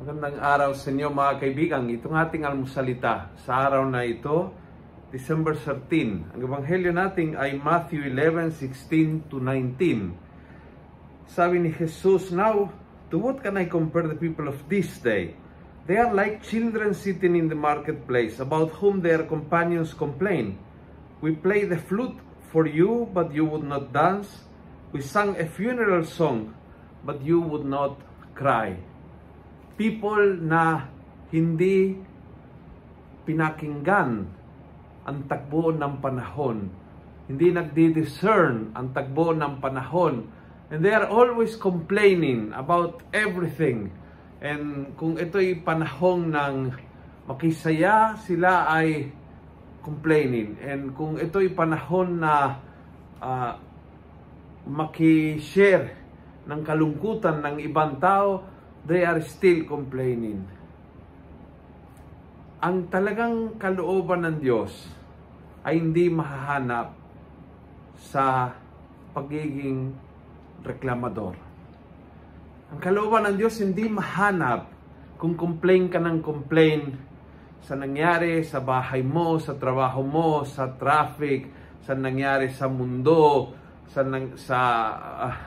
Magandang araw sa inyo mga kaibigan. Itong ating almusalita sa araw na ito, December 13. Ang ebanghelyo natin ay Matthew 11:16 to 19. Sabi ni Jesus, "Now, to what can I compare the people of this day? They are like children sitting in the marketplace, about whom their companions complain. We play the flute for you, but you would not dance. We sang a funeral song, but you would not cry." People na hindi pinakinggan ang takbo ng panahon. Hindi nagdi-discern ang takbo ng panahon. And they are always complaining about everything. And kung ito'y panahon ng makisaya, sila ay complaining. And kung ito'y panahon na makishare ng kalungkutan ng ibang tao, they are still complaining. Ang talagang kalooban ng Diyos ay hindi mahahanap sa pagiging reklamador. Ang kalooban ng Diyos hindi mahanap kung complain ka ng complain sa nangyari sa bahay mo, sa trabaho mo, sa traffic, sa nangyari sa mundo, sa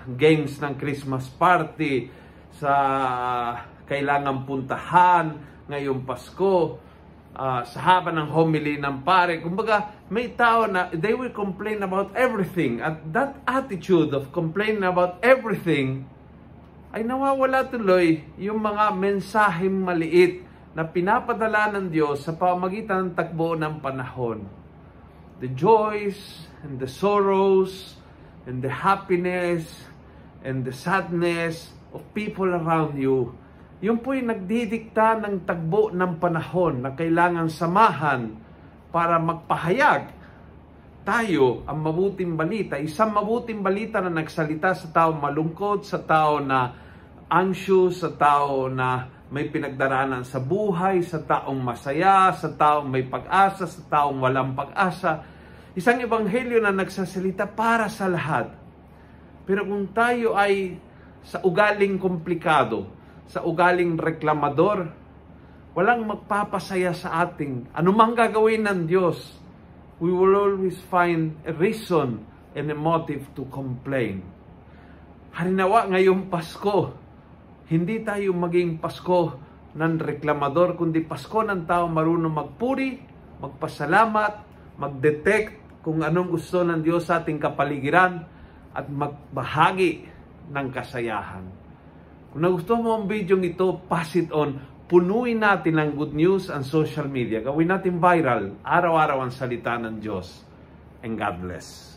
games ng Christmas party, sa kailangang puntahan ngayong Pasko, sa haba ng homily ng pare. Kumbaga, may tao na they will complain about everything. At that attitude of complaining about everything ay nawawala tuloy yung mga mensaheng maliit na pinapadala ng Diyos sa pamamagitan ng takbo ng panahon. The joys and the sorrows and the happiness and the sadness of people around you, yun po'y nagdidikta ng tagbo ng panahon na kailangan samahan para magpahayag tayo ang mabuting balita. Isang mabuting balita na nagsalita sa taong malungkot, sa tao na anxious, sa tao na may pinagdaraanan sa buhay, sa taong masaya, sa taong may pag-asa, sa taong walang pag-asa. Isang ebanghelyo na nagsasalita para sa lahat. Pero kung tayo ay sa ugaling komplikado, sa ugaling reklamador, walang magpapasaya sa ating. Anumang gagawin ng Diyos, we will always find a reason and a motive to complain. Harinawa ngayong Pasko, hindi tayo maging Pasko ng reklamador, kundi Pasko ng tao marunong magpuri, magpasalamat, mag-detect kung anong gusto ng Diyos sa ating kapaligiran, at magbahagi ng kasayahan. Kung nagustuhan mo ang video ito, pass it on. Punuin natin ng good news ang social media. Gawin natin viral. Araw-araw ang salita ng Diyos. And God bless.